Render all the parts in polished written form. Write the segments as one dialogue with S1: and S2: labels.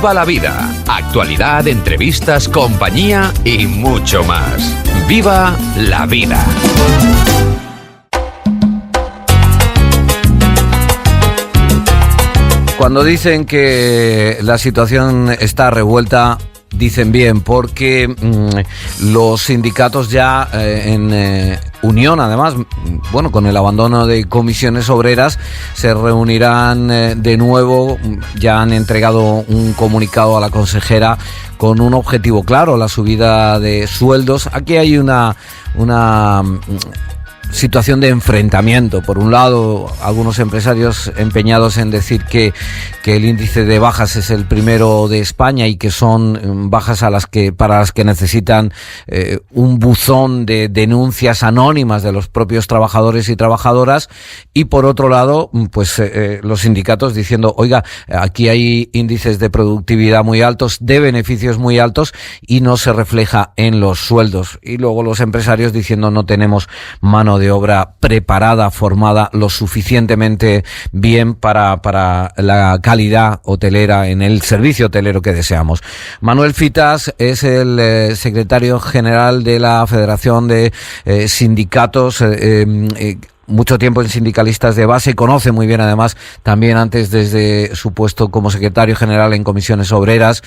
S1: Viva la vida. Actualidad, entrevistas, compañía y mucho más. Viva la vida.
S2: Cuando dicen que la situación está revuelta, dicen bien, porque los sindicatos ya en unión, además, bueno, con el abandono de comisiones obreras, se reunirán de nuevo. Ya han entregado un comunicado a la consejera con un objetivo claro, la subida de sueldos. Aquí hay una situación de enfrentamiento. Por un lado, algunos empresarios empeñados en decir que el índice de bajas es el primero de España y que son bajas para las que necesitan un buzón de denuncias anónimas de los propios trabajadores y trabajadoras, y por otro lado, pues los sindicatos diciendo, oiga, aquí hay índices de productividad muy altos, de beneficios muy altos, y no se refleja en los sueldos. Y luego los empresarios diciendo, no tenemos mano de obra preparada, formada lo suficientemente bien para la calidad hotelera en el servicio hotelero que deseamos. Manuel Fitas es el secretario general de la Federación de Sindicatos, mucho tiempo en Sindicalistas de Base, conoce muy bien además también antes desde su puesto como secretario general en Comisiones Obreras.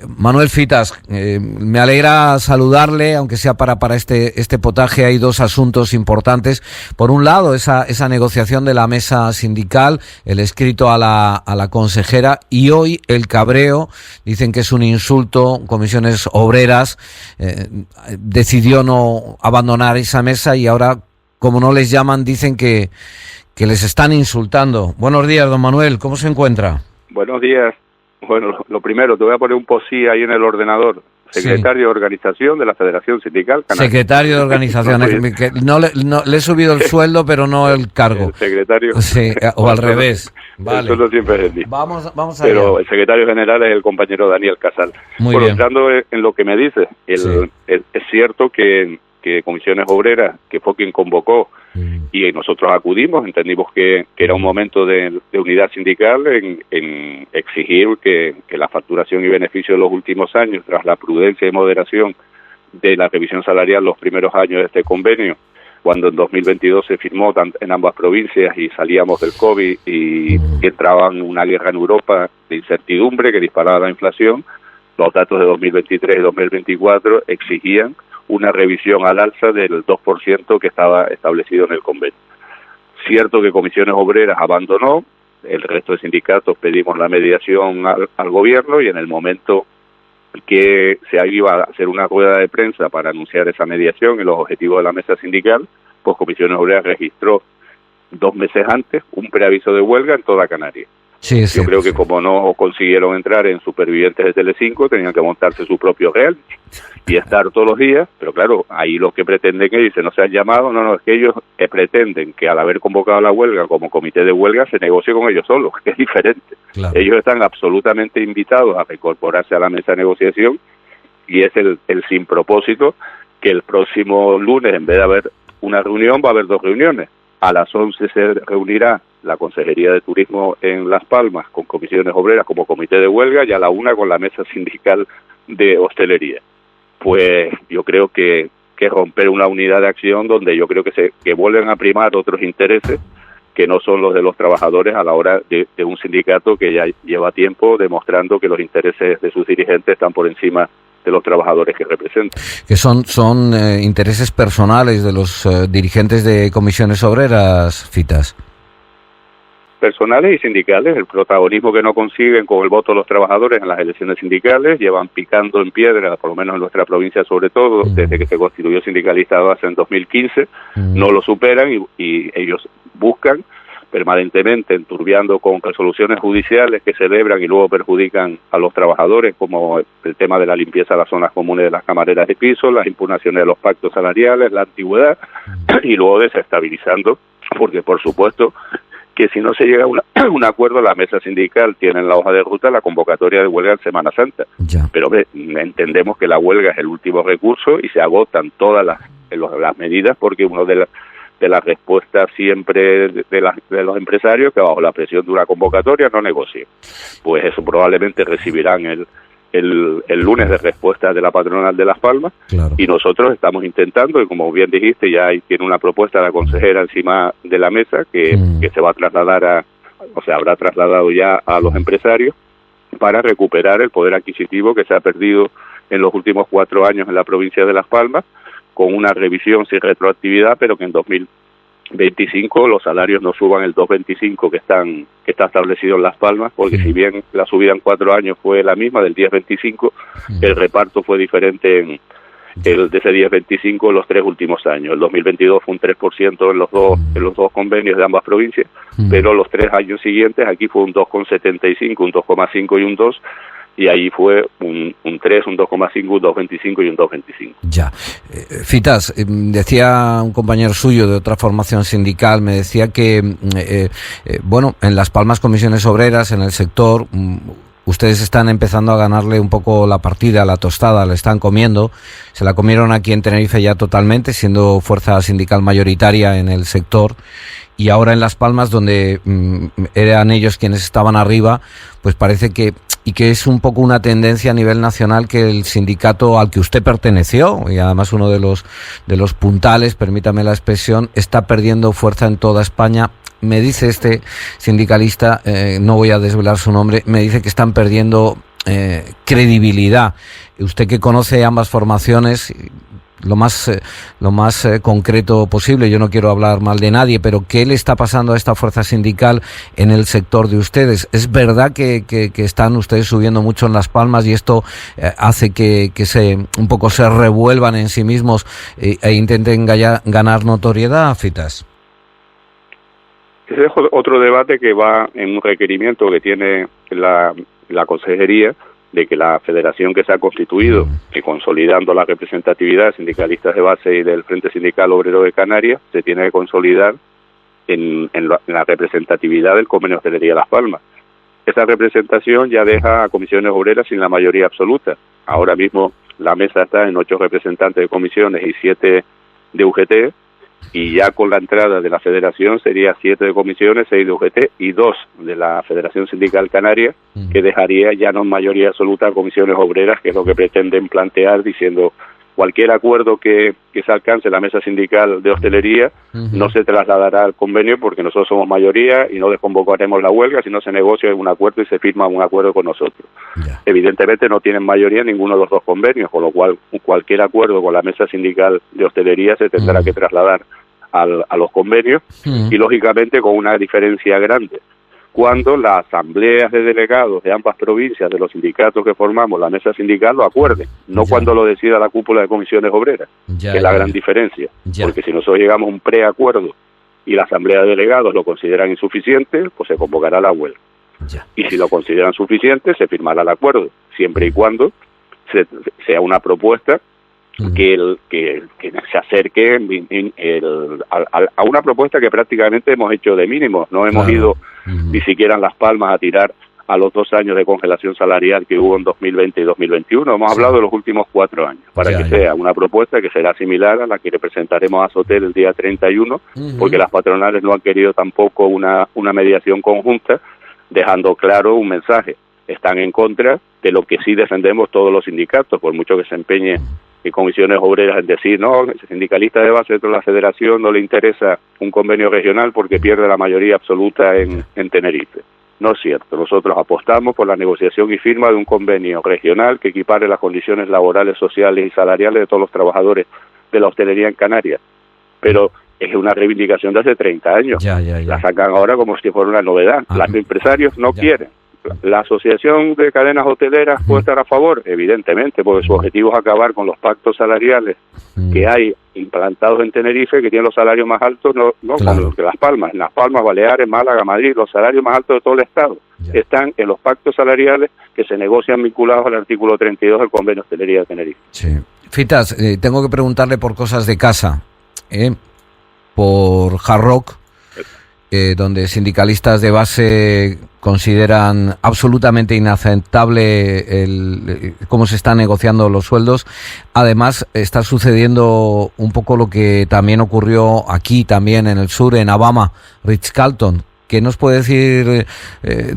S2: Manuel Fitas, me alegra saludarle, aunque sea para este potaje. Hay dos asuntos importantes. Por un lado, esa negociación de la mesa sindical, el escrito a la consejera, y hoy el cabreo. Dicen que es un insulto. Comisiones Obreras decidió no abandonar esa mesa y ahora, como no les llaman, dicen que les están insultando. Buenos días, don Manuel, ¿cómo se encuentra?
S3: Buenos días. Bueno, lo primero, te voy a poner un posí ahí en el ordenador. Secretario de Organización de la Federación Sindical Canaria. Secretario de Organización.
S2: No le he subido el sueldo, pero no el cargo.
S3: El secretario.
S2: Sí, o al revés. Vale.
S3: El sueldo siempre es el mismo.
S2: Vamos allá.
S3: Pero el secretario general es el compañero Daniel Casal.
S2: Muy bien.
S3: Entrando en lo que me dice, es cierto que Comisiones Obreras, que fue quien convocó, y nosotros acudimos, entendimos que era un momento de unidad sindical en exigir que la facturación y beneficio de los últimos años, tras la prudencia y moderación de la revisión salarial los primeros años de este convenio, cuando en 2022 se firmó en ambas provincias y salíamos del COVID y entraba en una guerra en Europa de incertidumbre que disparaba la inflación, los datos de 2023 y 2024 exigían una revisión al alza del 2% que estaba establecido en el convenio. Cierto que Comisiones Obreras abandonó, el resto de sindicatos pedimos la mediación al gobierno, y en el momento que se iba a hacer una rueda de prensa para anunciar esa mediación y los objetivos de la mesa sindical, pues Comisiones Obreras registró 2 meses antes un preaviso de huelga en toda Canarias.
S2: Sí,
S3: Yo creo que como no consiguieron entrar en Supervivientes de Telecinco, tenían que montarse su propio reality y estar todos los días, pero claro, ahí los que pretenden que dicen no se han llamado, no, es que ellos pretenden que al haber convocado la huelga como comité de huelga se negocie con ellos solos, que es diferente.
S2: Claro.
S3: Ellos están absolutamente invitados a reincorporarse a la mesa de negociación, y es el sin propósito que el próximo lunes, en vez de haber una reunión, va a haber 2 reuniones. A las 11 se reunirá la Consejería de Turismo en Las Palmas con Comisiones Obreras como comité de huelga, y a la 1 con la mesa sindical de hostelería. Pues yo creo que romper una unidad de acción donde yo creo que vuelven a primar otros intereses que no son los de los trabajadores a la hora de un sindicato que ya lleva tiempo demostrando que los intereses de sus dirigentes están por encima de los trabajadores que representan.
S2: Que son intereses personales de los dirigentes de Comisiones Obreras, Fitas.
S3: Personales y sindicales, el protagonismo que no consiguen con el voto de los trabajadores en las elecciones sindicales, llevan picando en piedra, por lo menos en nuestra provincia sobre todo, desde que se constituyó Sindicalista de Base en 2015, no lo superan y ellos buscan permanentemente, enturbiando con resoluciones judiciales que celebran y luego perjudican a los trabajadores, como el tema de la limpieza de las zonas comunes de las camareras de piso, las impugnaciones de los pactos salariales, la antigüedad, y luego desestabilizando, porque por supuesto que si no se llega a un acuerdo, la mesa sindical tiene en la hoja de ruta la convocatoria de huelga en Semana Santa.
S2: Ya.
S3: Pero entendemos que la huelga es el último recurso y se agotan todas las medidas, porque uno de la respuesta siempre de los empresarios, que bajo la presión de una convocatoria no negocien. Pues eso probablemente recibirán el lunes de respuesta de la patronal de Las Palmas. Claro. Y nosotros estamos intentando, y como bien dijiste, ya tiene una propuesta de la consejera encima de la mesa que se va a trasladar habrá trasladado ya a los empresarios para recuperar el poder adquisitivo que se ha perdido en los últimos 4 años en la provincia de Las Palmas, con una revisión sin retroactividad, pero que en 2025 los salarios no suban el 2,25 que está establecido en Las Palmas, porque si bien la subida en 4 años fue la misma, del 10,25, el reparto fue diferente de ese 10,25 en los 3 últimos años. El 2022 fue un 3% en los dos convenios de ambas provincias, pero los 3 años siguientes aquí fue un 2,75, un 2,5 y un 2, y ahí fue un 3, un 2,5, un 2,25 y un 2,25.
S2: Ya. Fitas, decía un compañero suyo de otra formación sindical, me decía que, en Las Palmas Comisiones Obreras, en el sector, ustedes están empezando a ganarle un poco la partida, la tostada, le están comiendo. Se la comieron aquí en Tenerife ya totalmente, siendo fuerza sindical mayoritaria en el sector. Y ahora en Las Palmas, donde eran ellos quienes estaban arriba, pues parece que es un poco una tendencia a nivel nacional que el sindicato al que usted perteneció, y además uno de los puntales, permítame la expresión, está perdiendo fuerza en toda España. Me dice este sindicalista, no voy a desvelar su nombre, me dice que están perdiendo credibilidad. Usted que conoce ambas formaciones, lo más concreto posible, yo no quiero hablar mal de nadie, pero ¿qué le está pasando a esta fuerza sindical en el sector de ustedes? ¿Es verdad que están ustedes subiendo mucho en Las Palmas y esto hace que un poco se revuelvan en sí mismos e intenten ganar notoriedad, Fitas?
S3: Ese es otro debate que va en un requerimiento que tiene la consejería, de que la federación que se ha constituido, y consolidando la representatividad de sindicalistas de base y del Frente Sindical Obrero de Canarias, se tiene que consolidar en la representatividad del Convenio de Hostelería Las Palmas. Esa representación ya deja a comisiones obreras sin la mayoría absoluta. Ahora mismo la mesa está en 8 representantes de comisiones y 7 de UGT, y ya con la entrada de la federación sería 7 de comisiones, 6 de UGT y 2 de la Federación Sindical Canaria, que dejaría ya no mayoría absoluta a comisiones obreras, que es lo que pretenden plantear, diciendo cualquier acuerdo que se alcance en la mesa sindical de hostelería no se trasladará al convenio, porque nosotros somos mayoría y no desconvocaremos la huelga si no se negocia un acuerdo y se firma un acuerdo con nosotros. Evidentemente no tienen mayoría ninguno de los 2 convenios, con lo cual cualquier acuerdo con la mesa sindical de hostelería se tendrá que trasladar a los convenios, y lógicamente con una diferencia grande. Cuando las asambleas de delegados de ambas provincias, de los sindicatos que formamos la mesa sindical, lo acuerden, no cuando lo decida la cúpula de comisiones obreras, que es la gran diferencia. Porque si nosotros llegamos a un preacuerdo y la asamblea de delegados lo consideran insuficiente, pues se convocará la huelga. Y si lo consideran suficiente, se firmará el acuerdo, siempre y cuando sea una propuesta que se acerque a una propuesta que prácticamente hemos hecho de mínimos. No hemos ido ni siquiera en Las Palmas a tirar a los 2 años de congelación salarial que hubo en 2020 y 2021. Hemos hablado de los últimos 4 años, para que sea una propuesta que será similar a la que le presentaremos a Sotel el día 31, porque las patronales no han querido tampoco una mediación conjunta, dejando claro un mensaje. Están en contra de lo que sí defendemos todos los sindicatos, por mucho que se empeñe y comisiones obreras en decir, no, ese sindicalista de base dentro de la federación no le interesa un convenio regional porque pierde la mayoría absoluta en Tenerife. No es cierto. Nosotros apostamos por la negociación y firma de un convenio regional que equipare las condiciones laborales, sociales y salariales de todos los trabajadores de la hostelería en Canarias. Pero es una reivindicación de hace 30 años. La sacan ahora como si fuera una novedad. Los empresarios no quieren. ¿La Asociación de Cadenas Hoteleras puede estar a favor? Evidentemente, porque su objetivo es acabar con los pactos salariales que hay implantados en Tenerife, que tienen los salarios más altos, no como los de Las Palmas. En Las Palmas, Baleares, Málaga, Madrid, los salarios más altos de todo el Estado están en los pactos salariales que se negocian vinculados al artículo 32 del Convenio de Hostelería de Tenerife.
S2: Fitas, tengo que preguntarle por cosas de casa, por Hard Rock donde sindicalistas de base consideran absolutamente inaceptable cómo se están negociando los sueldos. Además, está sucediendo un poco lo que también ocurrió aquí, también en el sur, en Alabama, Ritz-Carlton. ¿Qué nos puede decir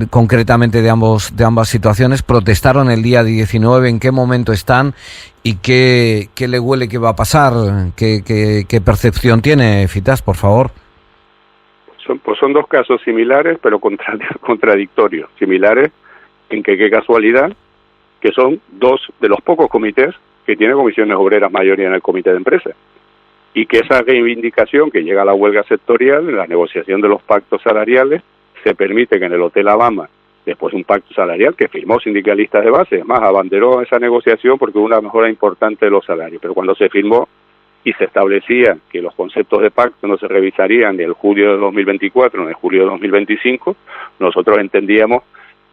S2: concretamente de ambas situaciones? ¿Protestaron el día 19? ¿En qué momento están? ¿Y qué le huele que va a pasar? ¿Qué percepción tiene, Fitas, por favor?
S3: Son dos casos similares, pero contradictorios. Similares en que, qué casualidad, que son dos de los pocos comités que tiene comisiones obreras mayoría en el comité de empresa. Y que esa reivindicación que llega a la huelga sectorial, en la negociación de los pactos salariales, se permite que en el Hotel Alabama, después de un pacto salarial que firmó sindicalistas de base, es más, abanderó esa negociación porque hubo una mejora importante de los salarios, pero cuando se firmó y se establecía que los conceptos de pacto no se revisarían ni en julio de 2024 ni en julio de 2025, nosotros entendíamos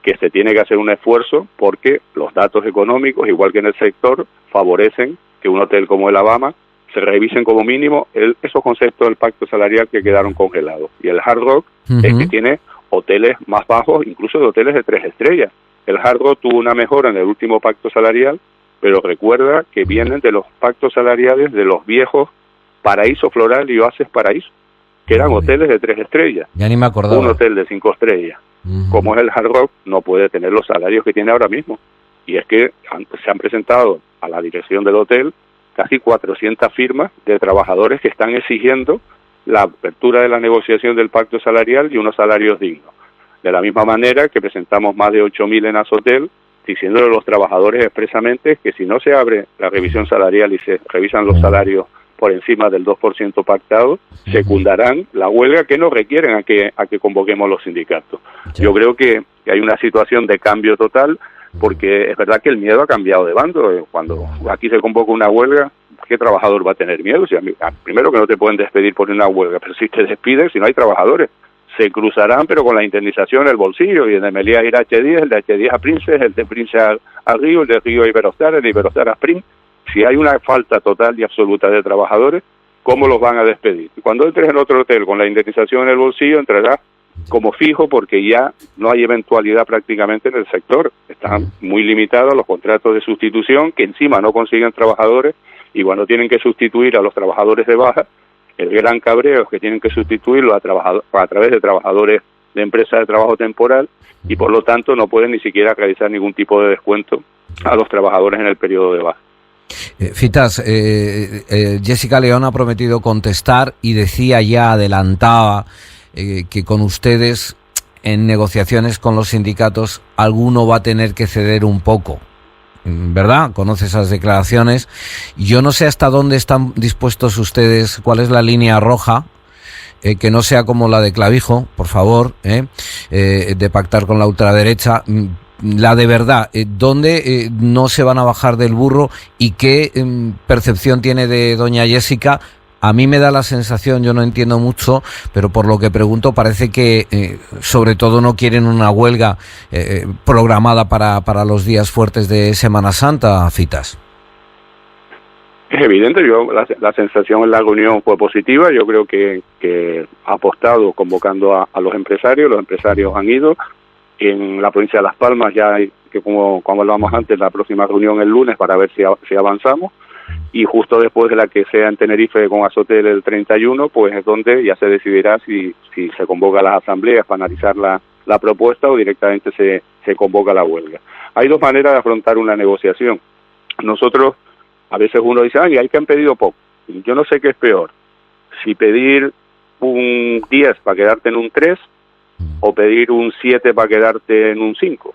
S3: que se tiene que hacer un esfuerzo porque los datos económicos, igual que en el sector, favorecen que un hotel como el Alabama se revisen como mínimo esos conceptos del pacto salarial que quedaron congelados. Y el Hard Rock es que tiene hoteles más bajos, incluso de hoteles de 3 estrellas. El Hard Rock tuvo una mejora en el último pacto salarial, pero recuerda que vienen de los pactos salariales de los viejos Paraíso Floral y Oasis Paraíso, que eran hoteles de 3 estrellas.
S2: Ya ni me acordaba.
S3: Un hotel de 5 estrellas, como es el Hard Rock, no puede tener los salarios que tiene ahora mismo. Y es que se han presentado a la dirección del hotel casi 400 firmas de trabajadores que están exigiendo la apertura de la negociación del pacto salarial y unos salarios dignos. De la misma manera que presentamos más de 8.000 en Azotel, diciéndole a los trabajadores expresamente que si no se abre la revisión salarial y se revisan los salarios por encima del 2% pactado, secundarán la huelga que nos requieren a que convoquemos los sindicatos. Yo creo que hay una situación de cambio total, porque es verdad que el miedo ha cambiado de bando. Cuando aquí se convoca una huelga, ¿qué trabajador va a tener miedo? Primero que no te pueden despedir por una huelga, pero si te despiden, si no hay trabajadores, se cruzarán, pero con la indemnización en el bolsillo, y el de Meliá irá a H10, el de H10 a Princes, el de Princes a Río, el de Río a Iberostar, el de Iberostar a Sprint. Si hay una falta total y absoluta de trabajadores, ¿cómo los van a despedir? Y cuando entres en otro hotel con la indemnización en el bolsillo, entrarás como fijo, porque ya no hay eventualidad prácticamente en el sector. Están muy limitados los contratos de sustitución, que encima no consiguen trabajadores, y cuando tienen que sustituir a los trabajadores de baja, el gran cabreo es que tienen que sustituirlo a través de trabajadores de empresas de trabajo temporal, y por lo tanto no pueden ni siquiera realizar ningún tipo de descuento a los trabajadores en el periodo de baja.
S2: Fitas, Jessica León ha prometido contestar y adelantaba que con ustedes en negociaciones con los sindicatos alguno va a tener que ceder un poco, ¿verdad? Conoce esas declaraciones. Yo no sé hasta dónde están dispuestos ustedes, cuál es la línea roja, que no sea como la de Clavijo, por favor, de pactar con la ultraderecha. La de verdad, ¿dónde no se van a bajar del burro y qué percepción tiene de doña Jessica? A mí me da la sensación, yo no entiendo mucho, pero por lo que pregunto parece que sobre todo no quieren una huelga programada para los días fuertes de Semana Santa, Fitas.
S3: Es evidente, la sensación en la reunión fue positiva. Yo creo que ha apostado convocando a los empresarios han ido. En la provincia de Las Palmas ya hay, que como hablábamos antes, la próxima reunión el lunes para ver si avanzamos, y justo después de la que sea en Tenerife con Azotel el 31, pues es donde ya se decidirá si se convoca las asambleas para analizar la propuesta o directamente se convoca la huelga. Hay dos maneras de afrontar una negociación. Nosotros, a veces uno dice, hay que han pedido poco. Yo no sé qué es peor, si pedir un 10 para quedarte en un 3 o pedir un 7 para quedarte en un 5.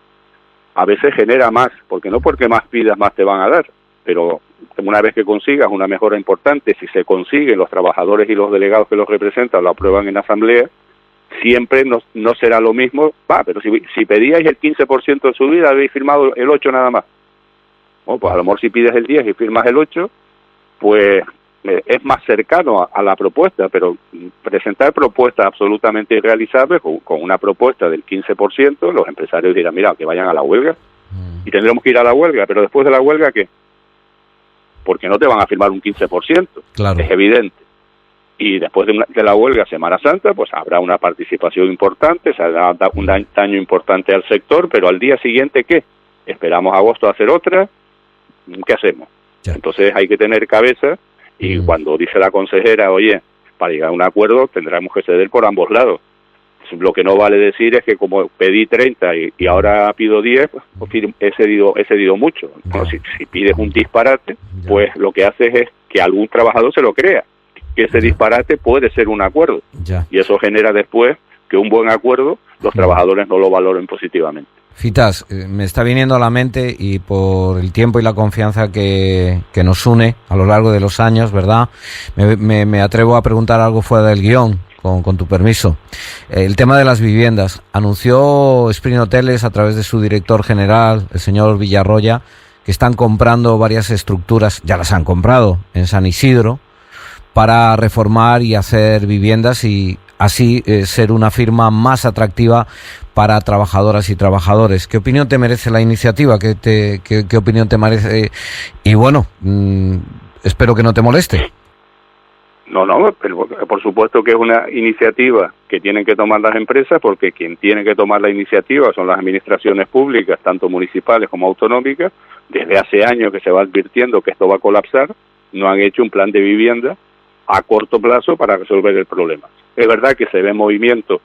S3: A veces genera más, porque más pidas más te van a dar, pero una vez que consigas una mejora importante, si se consigue, los trabajadores y los delegados que los representan lo aprueban en asamblea, siempre no será lo mismo. Pero si pedíais el 15% de subida, habéis firmado el 8 nada más. Pues a lo mejor si pides el 10 y firmas el 8, pues es más cercano a la propuesta, pero presentar propuestas absolutamente irrealizables con una propuesta del 15%, los empresarios dirán, mira, que vayan a la huelga, y tendremos que ir a la huelga, pero después de la huelga, ¿qué? Porque no te van a firmar un 15%, claro. Es evidente. y después de la huelga Semana Santa, pues habrá una participación importante, se hará un daño importante al sector, pero al día siguiente, ¿qué? Esperamos agosto a hacer otra, ¿qué hacemos? Ya. Entonces hay que tener cabeza, y cuando dice la consejera, oye, para llegar a un acuerdo tendremos que ceder por ambos lados. Lo que no vale decir es que como pedí 30 y ahora pido 10, pues he cedido mucho. Bueno, si pides un disparate, pues lo que haces es que algún trabajador se lo crea, que ese disparate puede ser un acuerdo. Y eso genera después que un buen acuerdo los trabajadores no lo valoren positivamente.
S2: Fitas, me está viniendo a la mente, y por el tiempo y la confianza que nos une a lo largo de los años, ¿verdad? Me atrevo a preguntar algo fuera del guión, con tu permiso. El tema de las viviendas. Anunció Spring Hoteles a través de su director general, el señor Villarroya, que están comprando varias estructuras, ya las han comprado, en San Isidro, para reformar y hacer viviendas y así ser una firma más atractiva para trabajadoras y trabajadores. ¿Qué opinión te merece la iniciativa? ¿Qué opinión te merece? Y bueno, espero que no te moleste.
S3: No, pero por supuesto que es una iniciativa que tienen que tomar las empresas, porque quien tiene que tomar la iniciativa son las administraciones públicas, tanto municipales como autonómicas. Desde hace años que se va advirtiendo que esto va a colapsar, no han hecho un plan de vivienda a corto plazo para resolver el problema. Es verdad que se ve movimiento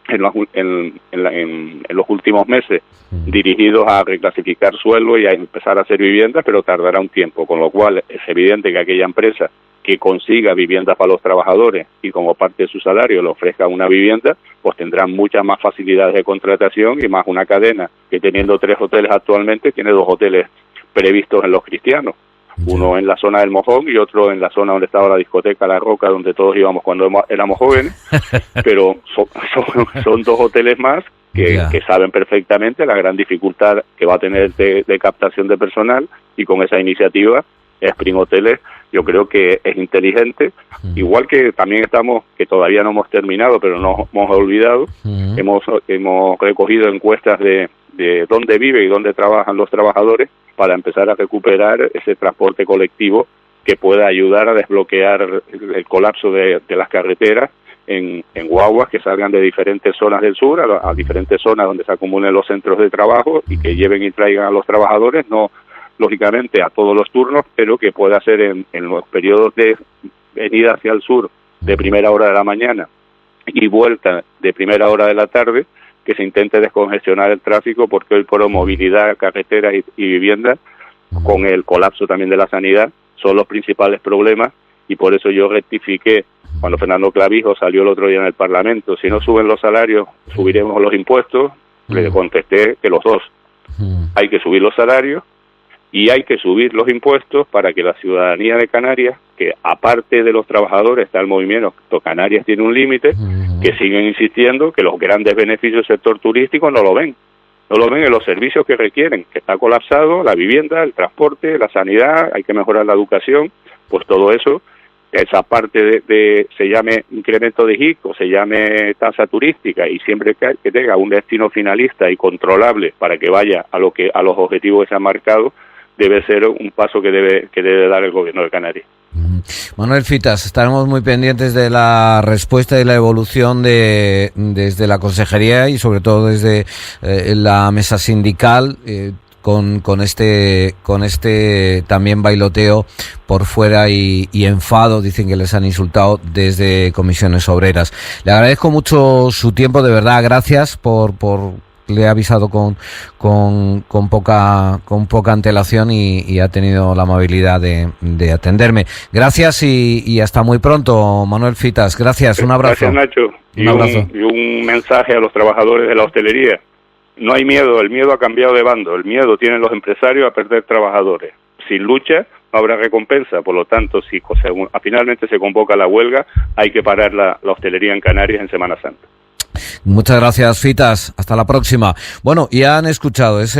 S3: en los últimos meses dirigidos a reclasificar suelo y a empezar a hacer viviendas, pero tardará un tiempo, con lo cual es evidente que aquella empresa que consiga viviendas para los trabajadores y como parte de su salario le ofrezca una vivienda, pues tendrán muchas más facilidades de contratación, y más una cadena que, teniendo 3 hoteles actualmente, tiene 2 hoteles previstos en Los Cristianos. Uno en la zona del Mojón y otro en la zona donde estaba la discoteca La Roca, donde todos íbamos cuando éramos jóvenes, pero son 2 hoteles más que saben perfectamente la gran dificultad que va a tener de captación de personal, y con esa iniciativa Spring Hoteles yo creo que es inteligente, igual que también que todavía no hemos terminado, pero no hemos olvidado, hemos recogido encuestas de dónde vive y dónde trabajan los trabajadores, para empezar a recuperar ese transporte colectivo que pueda ayudar a desbloquear el colapso de las carreteras en guaguas que salgan de diferentes zonas del sur a diferentes zonas donde se acumulen los centros de trabajo, y que lleven y traigan a los trabajadores, no lógicamente a todos los turnos, pero que pueda ser en los periodos de venida hacia el sur de primera hora de la mañana y vuelta de primera hora de la tarde, que se intente descongestionar el tráfico, porque hoy por movilidad, carreteras y viviendas, con el colapso también de la sanidad, son los principales problemas, y por eso yo rectifiqué cuando Fernando Clavijo salió el otro día en el Parlamento: si no suben los salarios, subiremos los impuestos. Le contesté que los dos. Hay que subir los salarios y hay que subir los impuestos para que la ciudadanía de Canarias, que aparte de los trabajadores está el movimiento Canarias tiene un límite, que siguen insistiendo que los grandes beneficios del sector turístico no lo ven en los servicios que requieren, que está colapsado, la vivienda, el transporte, la sanidad, hay que mejorar la educación, pues todo eso, esa parte se llame incremento de IC o se llame tasa turística, y siempre que tenga un destino finalista y controlable para que vaya a los objetivos que se han marcado, debe ser un paso que debe dar el gobierno de Canarias.
S2: Manuel Fitas, estaremos muy pendientes de la respuesta y la evolución desde la consejería y sobre todo desde la mesa sindical, con este también bailoteo por fuera y enfado, dicen que les han insultado desde Comisiones Obreras. Le agradezco mucho su tiempo, de verdad, gracias por le he avisado con poca antelación y ha tenido la amabilidad de atenderme. Gracias y hasta muy pronto, Manuel Fitas. Gracias, un abrazo.
S3: Gracias, Nacho. Y un mensaje a los trabajadores de la hostelería. No hay miedo, el miedo ha cambiado de bando. El miedo tienen los empresarios a perder trabajadores. Sin lucha no habrá recompensa, por lo tanto, si finalmente se convoca la huelga, hay que parar la hostelería en Canarias en Semana Santa.
S2: Muchas gracias, Fitas. Hasta la próxima. Bueno, ya han escuchado ese